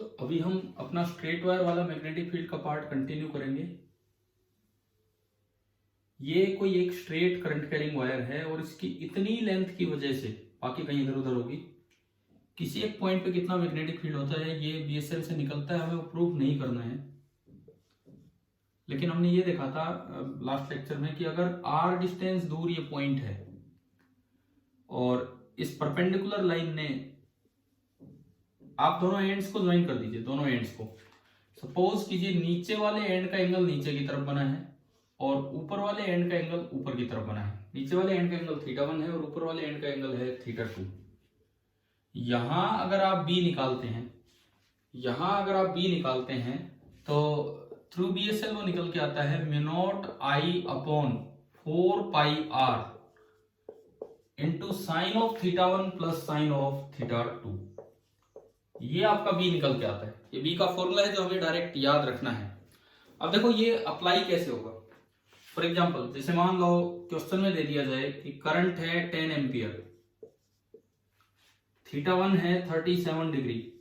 तो अभी हम अपना स्ट्रेट वायर वाला मैग्नेटिक फील्ड का पार्ट कंटिन्यू करेंगे। ये कोई एक स्ट्रेट करंट कैरिंग वायर है और इसकी इतनी लेंथ की वजह से, बाकी कहीं इधर उधर होगी, किसी एक पॉइंट पे कितना मैग्नेटिक फील्ड होता है ये बीएसएल से निकलता है, हमें वो प्रूफ नहीं करना है। लेकिन हमने ये देखा था लास्ट लेक्चर में कि अगर r डिस्टेंस दूर ये पॉइंट है और इस परपेंडिकुलर लाइन ने, आप दोनों एंड्स को ज्वाइन कर दीजिए, दोनों एंड्स को। सपोज कीजिए नीचे वाले एंड का एंगल नीचे की तरफ बना है और ऊपर वाले एंड का एंगल ऊपर की तरफ बना है। नीचे वाले एंड का एंगल θ1 है और ऊपर वाले एंड का एंगल है θ2। यहां अगर आप b निकालते हैं, तो थ्रू BSL वो निकल के आता है μ0I/4πr into sine of θ1 plus sine of θ2। ये आपका b निकल के आता है। ये b का फॉर्मूला है जो हमें डायरेक्ट याद रखना है। अब देखो ये अप्लाई कैसे होगा। फॉर एग्जांपल, जैसे मान लो क्वेश्चन में दे दिया जाए कि करंट है 10 एम्पियर, θ1 है 37 डिग्री,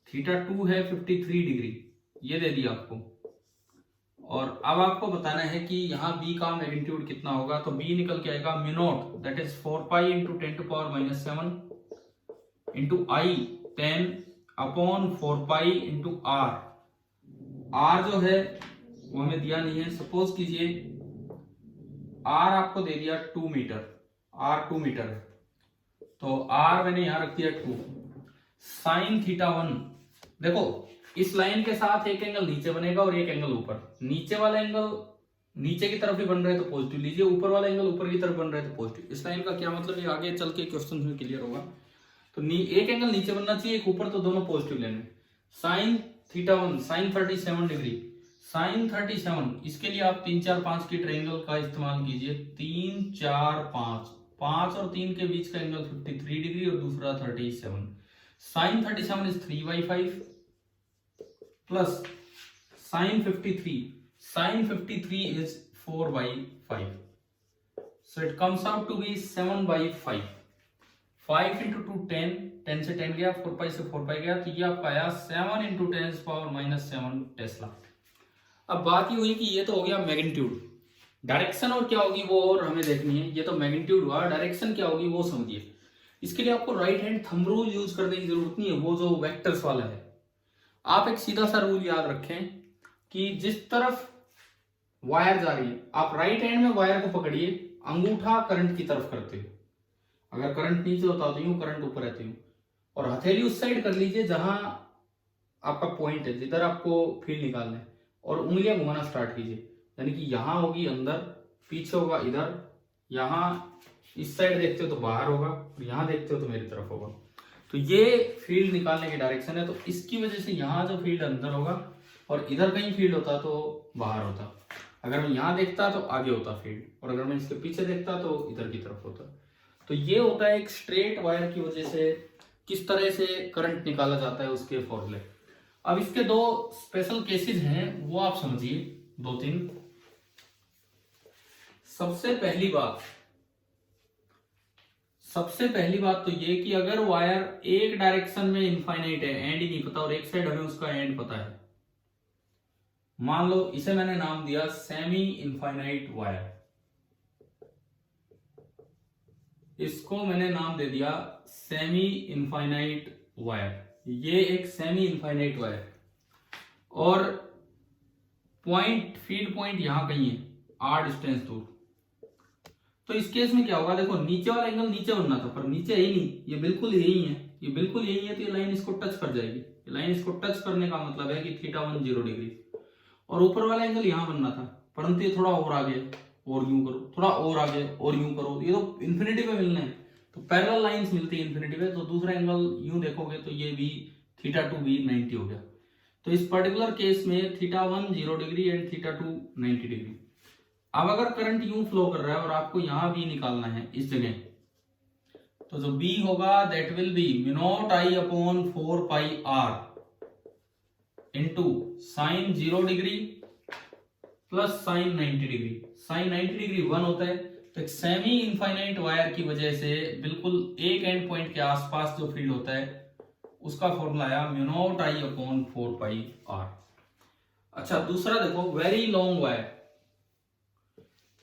θ2 है 53 डिग्री, ये दे दिया आपको। और अब आपको बताना है कि यहाँ b का मैग्नीट्यूड कितना होगा। तो b निकल के आएगा μ0 that is 4π into 10⁻⁷ into I 10/4π into r। r जो है वो हमें दिया नहीं है। सपोज कीजिए r आपको दे दिया 2 मीटर, r 2 मीटर है, तो r मैंने यहां रख दिया 2। साइन θ1, देखो इस लाइन के साथ एक एंगल नीचे बनेगा और एक एंगल ऊपर। नीचे वाला एंगल नीचे की तरफ ही बन रहा है तो पॉजिटिव लीजिए, ऊपर वाला एंगल ऊपर की तरफ बन रहा है तो पॉजिटिव। इस लाइन का क्या मतलब है आगे चल के क्वेश्चन में क्लियर होगा। तो एक एंगल नीचे बनना चाहिए, एक ऊपर, तो दोनों पॉजिटिव लेने। साइन θ1 साइन 37 डिग्री, साइन 37, इसके लिए आप 3 4 5 की ट्रायंगल का इस्तेमाल कीजिए। 3 4 5, 5 और 3 के बीच का एंगल 53 डिग्री और दूसरा 37। Sine 37 is 3/5 plus sine 53 is 4/5, so it comes out to be 7/5। 5 into 2 10, 10 से 10 गया, 4π से 4π गया, तो ये आपका आया 7 इंटू 10⁻⁷ टेस्ला। अब बात ये हुई कि ये तो हो गया मैग्नीट्यूड, डायरेक्शन और क्या होगी वो और हमें देखनी है। ये तो मैग्नीट्यूड हुआ, डायरेक्शन क्या होगी वो समझिए। इसके लिए आपको right hand thumb rule use करने की जरूरत नहीं है, वो जो वेक्टर्स वाला है। आप एक सीधा सा रूल याद रखें कि जिस तरफ वायर जा रही है, आप राइट हैंड में वायर को पकड़िए, अंगूठा करंट की तरफ करते हो। अगर करंट नीचे होता तो यूं, करंट ऊपर रहती हूं, और हथेली उस साइड कर लीजिए जहां आपका पॉइंट है, जिधर आपको फील्ड निकालना है, और उंगलियां घुमाना स्टार्ट कीजिए। यानी कि यहां होगी अंदर, पीछे होगा इधर, यहां इस साइड देखते हो तो बाहर होगा, और यहां देखते हो तो मेरी तरफ होगा। तो ये फील्ड निकालने की डायरेक्शन है। तो इसकी वजह से यहाँ जो फील्ड अंदर होगा और इधर कहीं फील्ड होता तो बाहर होता। अगर मैं यहाँ देखता तो आगे होता फील्ड, और अगर मैं इसके पीछे देखता तो इधर की तरफ होता। तो ये होता है एक स्ट्रेट वायर की वजह से किस तरह से करंट निकाला जाता है, उसके फॉर्मूले। अब इसके दो स्पेशल केसेस हैं, वो आप समझिए, 2-3। सबसे पहली बात तो ये कि अगर वायर एक डायरेक्शन में इनफाइनाइट है, एंड ही नहीं पता, और एक साइड हमें उसका एंड पता है। मान लो इसे मैंने नाम दिया सेमी इनफाइनाइट वायर, इसको मैंने नाम दे दिया सेमी इनफाइनाइट वायर। ये एक सेमी इनफाइनाइट वायर, और पॉइंट, फीड पॉइंट यहां कहीं है, r डिस्टेंस दूर। तो इस केस में क्या होगा, देखो नीचे वाला एंगल नीचे बनना था, पर नीचे है ही नहीं, ये बिल्कुल यही है, ये बिल्कुल यही है, तो ये लाइन इसको टच कर जाएगी। ये लाइन इसको टच करने का मतलब है कि θ1 0 डिग्री, और ऊपर वाला एंगल यहां बनना था, परंतु ये थोड़ा और आगे, और यूं करो, थोड़ा और आगे और यूं करो, ये तो इन्फिनिटी पे मिलना है। तो पैरेलल लाइंस मिलती है इन्फिनिटी पे, तो दूसरा एंगल यूं देखोगे तो ये भी θ2 भी 90 हो गया। तो इस पर्टिकुलर केस में θ1 0 डिग्री एंड θ2 90 डिग्री। अब अगर करंट यूं फ्लो कर रहा है और आपको यहां भी निकालना है इस जगह, तो जो b होगा that will be μ0I/4πr into sine 0 degree plus sine 90 degree. Sine 90 degree 1 होता है। तो एक सेमी इनफाइनाइट वायर की वजह से बिल्कुल एक एंड पॉइंट के आसपास जो फील्ड होता है उसका फॉर्मूला आया mu naught I upon 4 pi r. अच्छा दूसरा देखो, वेरी लॉन्ग वायर।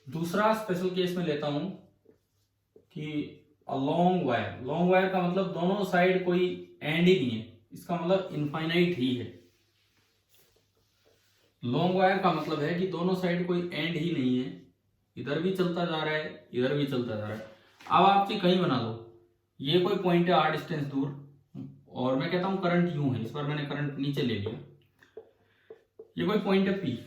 दूसरा स्पेशल केस में लेता हूं कि लॉन्ग वायर। लॉन्ग वायर का मतलब दोनों साइड कोई एंड ही नहीं है, इसका मतलब इनफाइनाइट ही है। लॉन्ग वायर का मतलब है कि दोनों साइड कोई एंड ही नहीं है, इधर भी चलता जा रहा है, इधर भी चलता जा रहा है। अब आप जी कहीं बना लो, ये कोई पॉइंट है आर डिस्टेंस दूर, और मैं कहता हूं करंट यूं है, इस बार मैंने करंट नीचे ले लिया। ये कोई पॉइंट है पी,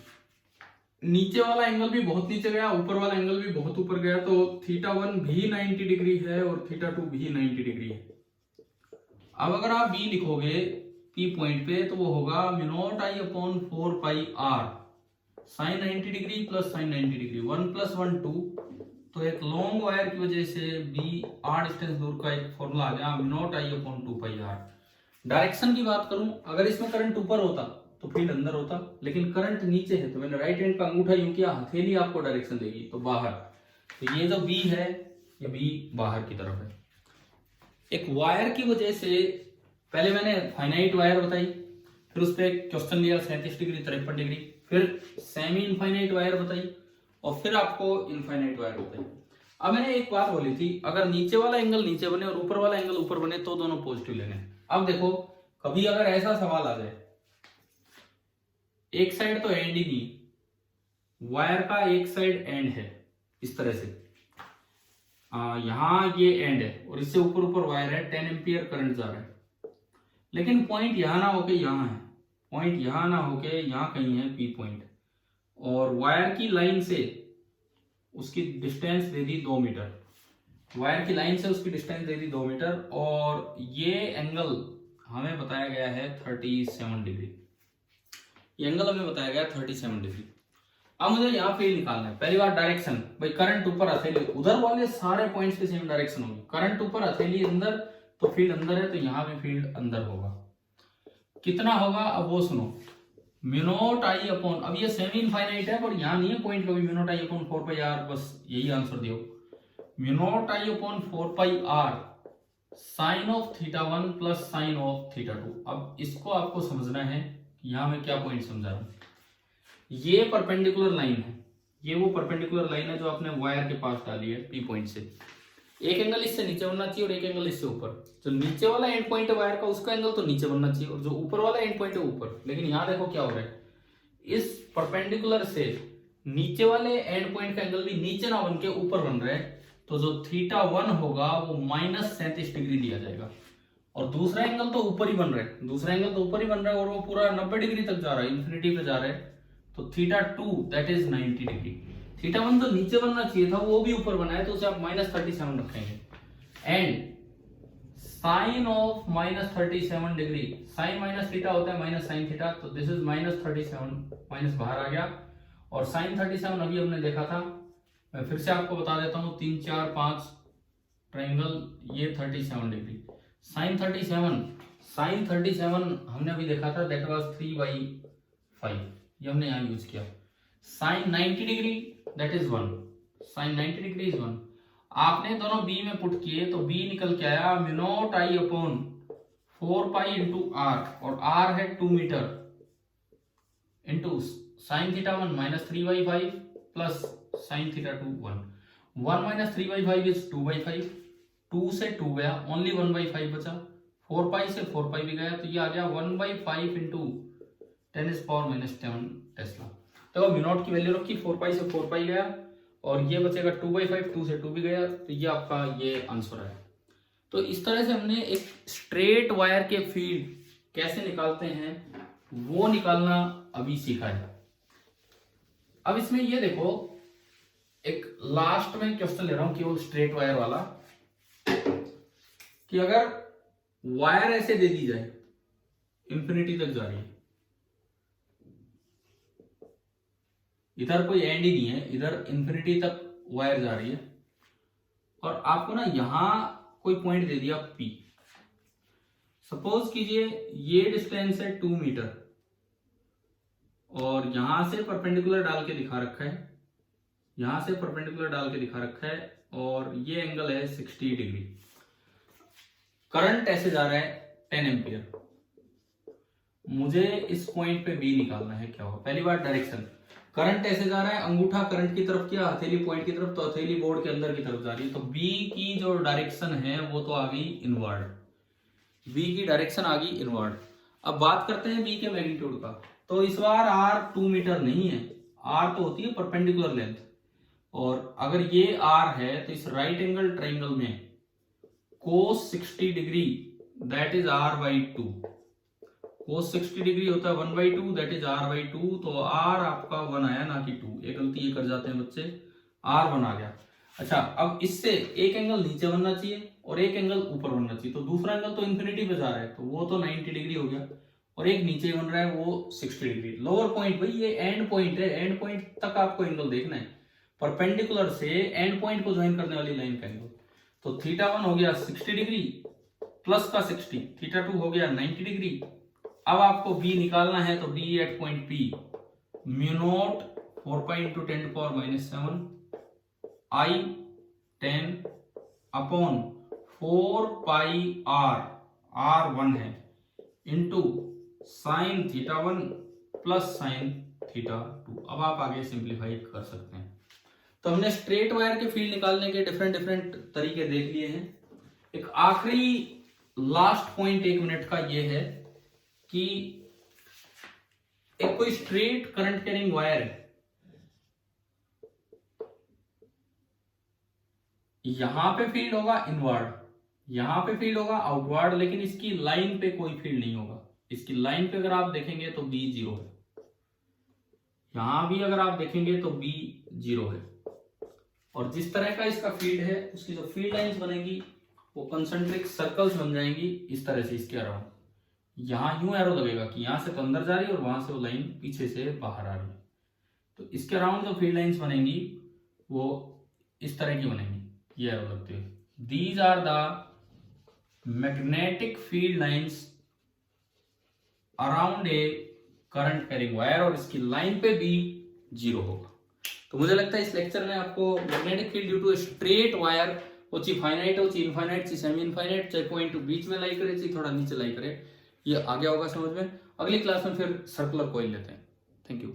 नीचे वाला एंगल भी बहुत नीचे गया, ऊपर वाला एंगल भी बहुत ऊपर गया, तो θ1 भी 90 डिग्री है और θ2 भी 90 डिग्री है। अब अगर आप बी लिखोगे पी पॉइंट पे, तो वो होगा mu naught I upon 4 pi are sine 90 degree plus sine 90 degree, 1 + 1 2। तो एक लॉन्ग वायर की वजह से बी आर डिस्टेंस दूर का एक फॉर्मूला आ गया mu naught I upon 2 pi r. Direction की बात करूं, अगर इसमें करंट ऊपर होता तो फील्ड अंदर होता, लेकिन करंट नीचे है तो मैंने राइट हैंड का अंगूठा यूं किया, हथेली आपको डायरेक्शन देगी तो बाहर। तो ये जो बी है, ये बी बाहर की तरफ है। एक वायर की वजह से, पहले मैंने फाइनाइट वायर बताई, फिर उस पर क्वेश्चन लिया 37 डिग्री 53 डिग्री, फिर सेमी इनफाइनाइट वायर बताई, और फिर आपको इनफाइनाइट वायर बताई। अब मैंने एक बात बोली थी, अगर नीचे वाला एंगल नीचे बने और ऊपर वाला एंगल ऊपर बने तो दोनों पॉजिटिव लेने। अब देखो, कभी अगर ऐसा सवाल आ जाए, एक साइड तो एंड ही नहीं, वायर का एक साइड एंड है इस तरह से, यहां ये एंड है और इससे ऊपर ऊपर वायर है, 10 एम्पियर करंट जा रहा है, लेकिन पॉइंट यहां ना होके यहां है, पॉइंट यहां ना होके यहां कहीं है पी पॉइंट, और वायर की लाइन से उसकी डिस्टेंस दे दी 2 मीटर, वायर की लाइन से उसकी डिस्टेंस दे दी 2 मीटर, और ये एंगल हमें बताया गया है 37 डिग्री। ये एंगल हमें बताया गया 37 डिग्री। अब मुझे यहाँ फील्ड निकालना है। पहली बात डायरेक्शन, भाई करंट ऊपर हथेली, उधर वाले सारे पॉइंट्स की सेम डायरेक्शन होगी, करंट ऊपर हथेली अंदर, तो फील्ड अंदर है, तो यहाँ भी फील्ड अंदर होगा। कितना होगा अब वो सुनो, म्यू नॉट आई अपॉन, अब ये सेमी इनफाइनाइट है पर यहाँ नहीं है पॉइंट कभी, mu naught I upon 4 pi R, बस यही आंसर दियो, mu naught I upon 4 pi are sine of θ1 plus sine of θ2। अब इसको आपको समझना है, यहां मैं क्या पॉइंट समझा रहा हूं। ये परपेंडिकुलर लाइन है, ये वो परपेंडिकुलर लाइन है जो आपने वायर के पास डाली है पी पॉइंट से। एक एंगल इससे नीचे बनना चाहिए और एक एंगल इससे ऊपर। जो नीचे वाला एंड पॉइंट है वायर का, उसका एंगल तो नीचे बनना चाहिए, और जो ऊपर वाला एंड पॉइंट है ऊपर। लेकिन यहाँ देखो क्या हो रहा है, इस परपेंडिकुलर से नीचे वाले एंड पॉइंट का एंगल भी नीचे ना बन के ऊपर बन रहा है, तो जो θ1 होगा वो -37 डिग्री दिया जाएगा, और दूसरा एंगल तो ऊपर ही बन रहा है, दूसरा एंगल तो ऊपर ही बन रहा है और वो पूरा 90 डिग्री तक जा रहा है, इन्फिनिटी पे जा रहा है, तो θ2 दैट इज 90 डिग्री। θ1 तो नीचे बनना चाहिए था, वो भी ऊपर बना है, तो उसे आप -37 रखेंगे। And sine of -37 degree, sine minus theta होता है माइनस साइन थीटा, तो दिस इज -37, माइनस बाहर आ गया, और साइन 37 अभी हमने देखा था, मैं फिर से आपको बता देता हूँ, 3 4 5 ट्राइंगल, ये 37 डिग्री। साइन 37 हमने अभी देखा था, दैट वाज 3/5, ये हमने यहाँ यूज किया। Sine 90 degree that is 1, sine 90 degree is 1। आपने दोनों बी में पुट किए तो बी निकल के आया mu naught I upon 4 pi into R, और आर है 2 metre, into sine θ1 -3/5 plus sine θ2 1 minus 3/5 is 2/5, 2 से 2 गया, ओनली 1/5 बचा, 4 पाई से 4 पाई भी गया, तो ये आ गया 1/5 इंटू 10⁻⁻7 टेस्ला। तो म्यू नॉट की वैल्यू रखी, 4 पाई से 4 पाई गया, और ये बचेगा 2/5, 2 से 2 भी गया, तो ये आपका ये आंसर है। तो इस तरह से हमने एक स्ट्रेट वायर के फील्ड कैसे निकालते हैं वो निकालना अभी सीखा है। अब इसमें ये देखो, एक लास्ट में क्वेश्चन ले रहा हूं कि वो स्ट्रेट वायर वाला, कि अगर वायर ऐसे दे दी जाए, इंफिनिटी तक जा रही है, इधर कोई एंड ही नहीं है, इधर इंफिनिटी तक वायर जा रही है, और आपको ना यहां कोई पॉइंट दे दिया P। सपोज कीजिए ये डिस्टेंस है 2 मीटर, और यहां से परपेंडिकुलर डाल के दिखा रखा है, यहां से परपेंडिकुलर डाल के दिखा रखा है, और ये एंगल है 60 डिग्री। करंट ऐसे जा रहा है, 10 एम्पियर। मुझे इस पॉइंट पे बी निकालना है, क्या होगा। पहली बात डायरेक्शन, करंट ऐसे जा रहा है, अंगूठा करंट की तरफ किया, हथेली पॉइंट की तरफ, तो हथेली बोर्ड के अंदर की तरफ जा रही है, तो बी की जो डायरेक्शन है वो तो आ गई इनवर्ड, बी की डायरेक्शन आ गई इनवर्ड। अब बात करते हैं बी के मैग्नीट्यूड का, तो इस बार आर 2 मीटर नहीं है, आर तो होती है परपेंडिकुलर लेंथ, और अगर ये आर है तो इस राइट एंगल ट्राइंगल में cos 60 degree that is r by 2, cos 60 degree होता है 1 by 2 that is r by 2, तो r आपका 1 आया ना कि 2, एक गलती ये कर जाते हैं बच्चे, r 1 आ गया। अच्छा, अब इससे एक एंगल नीचे बनना चाहिए और एक एंगल ऊपर बनना चाहिए, तो दूसरा एंगल तो इन्फिनिटी पे जा रहा है तो वो तो 90 डिग्री हो गया, और एक नीचे बन रहा है वो 60 डिग्री। लोअर पॉइंट, भाई ये एंड पॉइंट है, एंड पॉइंट तक आपको एंगल देखना है, परपेंडिकुलर से एंड पॉइंट को ज्वाइन करने वाली लाइन का एंगल। तो थीटा 1 हो गया 60 डिग्री प्लस का 60, थीटा 2 हो गया 90 डिग्री। अब आपको बी निकालना है, तो B at point P mu naught 4 pi into 10⁻⁷ I 10 upon 4 pi r 1 है into sine theta 1 plus sine theta 2। अब आप आगे सिंप्लीफाई कर सकते हैं। तो हमने स्ट्रेट वायर के फील्ड निकालने के डिफरेंट तरीके देख लिए हैं। एक आखिरी लास्ट पॉइंट 1 मिनट का ये है कि एक कोई स्ट्रेट करंट कैरिंग वायर है, यहां पे फील्ड होगा इनवर्ड, यहां पे फील्ड होगा आउटवर्ड, लेकिन इसकी लाइन पे कोई फील्ड नहीं होगा। इसकी लाइन पे अगर आप देखेंगे तो बी 0 है, यहां भी अगर आप देखेंगे तो बी 0 है, और जिस तरह का इसका फील्ड है उसकी जो फील्ड लाइंस बनेगी वो कंसेंट्रिक सर्कल्स बन जाएंगी इस तरह से इसके अराउंड। यहां यूं एरो लगेगा कि यहां से तो अंदर जा रही है और वहां से वो लाइन पीछे से बाहर आ रही है, तो इसके अराउंड जो फील्ड लाइंस बनेंगी वो इस तरह की बनेंगी, ये एरो लगते हुए। These are the magnetic field lines around a current carrying wire, और इसकी लाइन पे भी 0 होगा। तो मुझे लगता है इस लेक्चर में आपको magnetic field due to straight wire, वो ची फाइनाइट हो, ची इनफाइनाइट, ची सेमी इनफाइनाइट, चाहे पॉइंट बीच में लाई करे, ची थोड़ा नीचे लाई करे, ये आ गया होगा समझ में। अगली क्लास में फिर सर्कुलर कॉइल लेते हैं। Thank you.